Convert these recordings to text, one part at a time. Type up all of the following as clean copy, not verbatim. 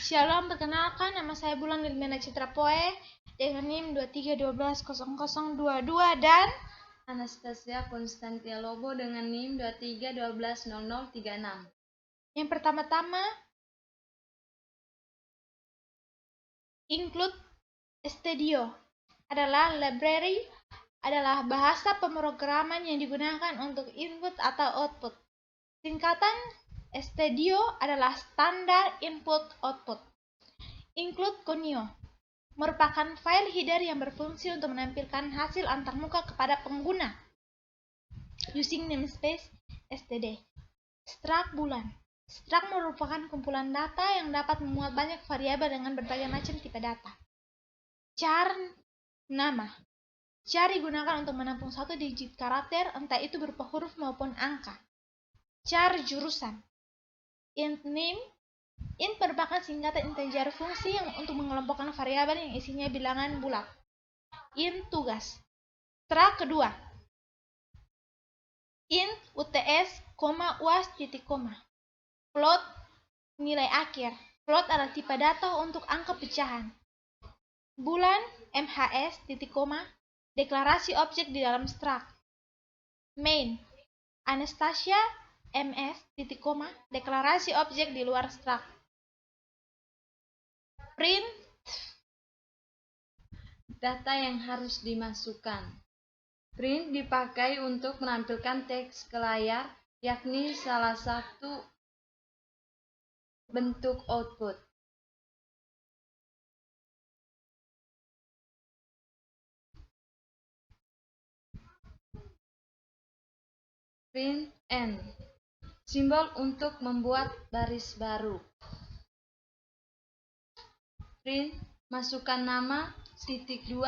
Shalom, perkenalkan nama saya Bulan Liliana Citra Poe dengan NIM 23120022 dan Anastasia Konstantia Lobo dengan NIM 23120036. Yang pertama-tama, include studio adalah library, adalah bahasa pemrograman yang digunakan untuk input atau output. Singkatan studio adalah standar input-output. Include Conio merupakan file header yang berfungsi untuk menampilkan hasil antarmuka kepada pengguna using namespace std. Struct bulan. Struct merupakan kumpulan data yang dapat memuat banyak variabel dengan berbagai macam tipe data. Char nama. Char digunakan untuk menampung satu digit karakter, entah itu berupa huruf maupun angka. Char jurusan. Int name. Int merupakan singkatan integer fungsi yang untuk mengelompokkan variabel yang isinya bilangan bulat. Int tugas. Struct kedua. Int UTS, UAS, titik koma. Float nilai akhir. Float adalah tipe data untuk angka pecahan. Bulan MHS, titik koma. Deklarasi objek di dalam struct. Main Anastasia MS, titik koma. Deklarasi objek di luar struct. Print data yang harus dimasukkan. Print dipakai untuk menampilkan teks ke layar, yakni salah satu bentuk output. Print N, simbol untuk membuat baris baru. Print masukkan nama, titik 2,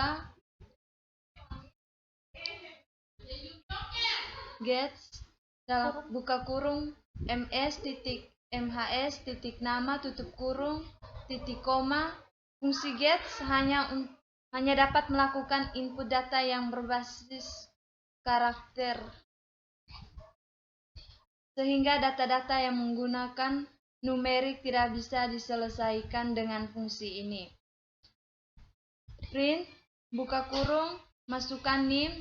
gets, dalam buka kurung, ms, titik, mhs, titik nama, tutup kurung, titik koma. Fungsi gets hanya dapat melakukan input data yang berbasis karakter, sehingga data-data yang menggunakan numerik tidak bisa diselesaikan dengan fungsi ini. Print, buka kurung, masukkan NIM,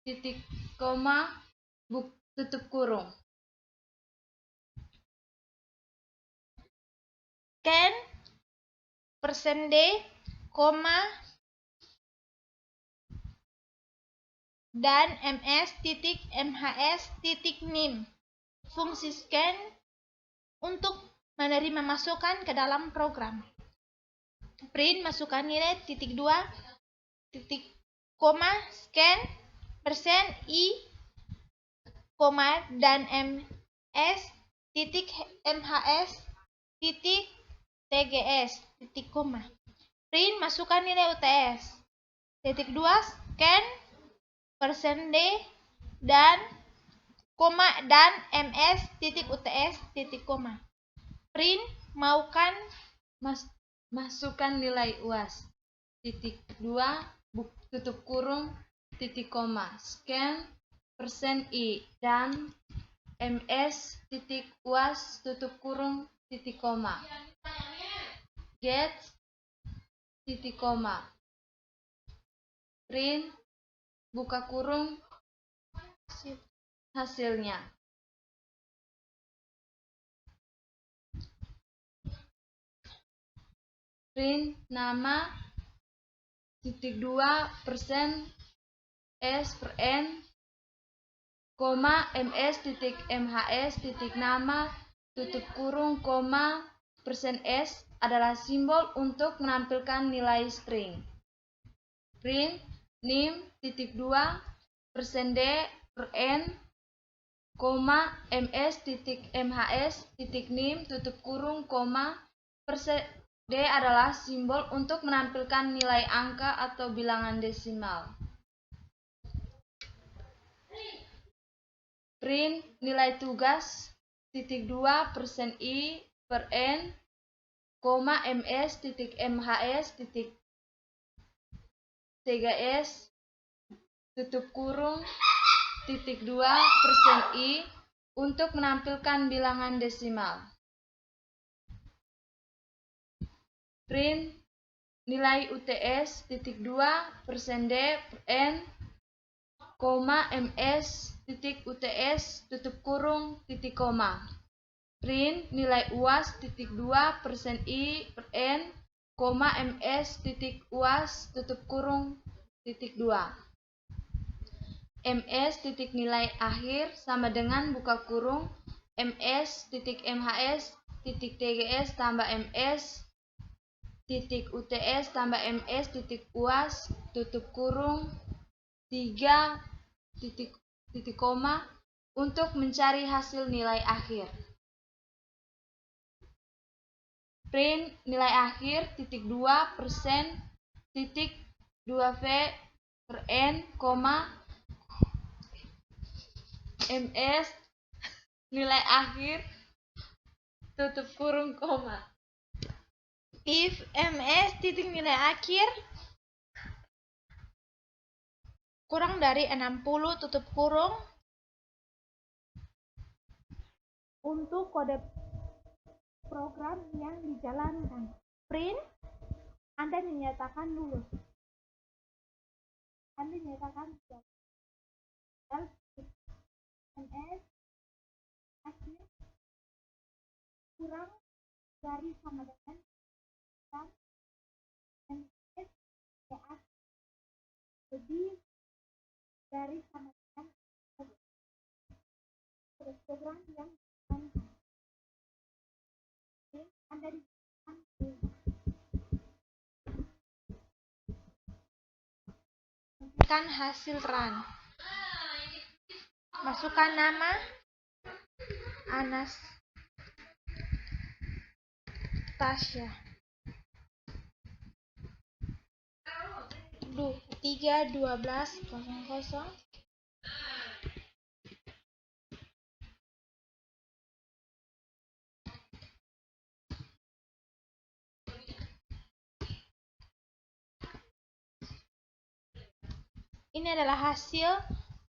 titik koma, tutup kurung. Scan, %d, koma, dan ms, titik, mhs, titik, nim. Fungsi scan untuk menerima masukan ke dalam program. Print masukkan nilai titik 2, titik, koma, scan, %i, koma, dan ms, titik, mhs, titik, tgs, titik, koma. Print masukkan nilai UTS. Titik 2, scan, %d, dan koma, dan ms, titik, UTS, titik, koma. Print maukan masukkan nilai UAS, titik 2, tutup kurung, titik koma, scan, %i, dan ms, titik, UAS, tutup kurung, titik koma. Get, titik koma. Print, buka kurung, hasilnya. Print nama, titik 2, %s per n, koma, ms, titik, mhs, titik nama, tutup kurung, koma, %s adalah simbol untuk menampilkan nilai string. Print nim, titik 2, %d per n, koma, ms, titik, mhs, titik, nim, tutup kurung, koma, %d adalah simbol untuk menampilkan nilai angka atau bilangan desimal. Print nilai tugas, titik 2, %i per n, koma, ms, titik, mhs, titik, tgs, tutup kurung, titik 2, %i untuk menampilkan bilangan desimal. print nilai UTS titik 2 persen D per N, MS titik UTS tutup kurung titik koma. Print nilai UAS titik 2 persen I per N, MS titik UAS tutup kurung titik 2. MS titik nilai akhir sama dengan buka kurung MS titik MHS titik TGS tambah MS titik UTS tambah MS titik UAS tutup kurung 3 titik koma untuk mencari hasil nilai akhir. Print nilai akhir titik 2 persen titik 2V per N, MS nilai akhir tutup kurung koma. If MS titik nilai akhir kurang dari 60 tutup kurung untuk kode program yang dijalankan. Print, Anda dinyatakan lulus. Anda dinyatakan MS akhir kurang dari sama dengan MS lebih dari sama dengan program yang dijalankan. Anda dinyatakan masukkan hasil run. Masukkan nama Anastasia 3/12/00. Ini adalah hasil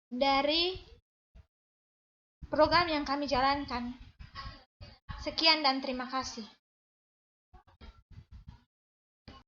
dari program yang kami jalankan. Sekian dan terima kasih.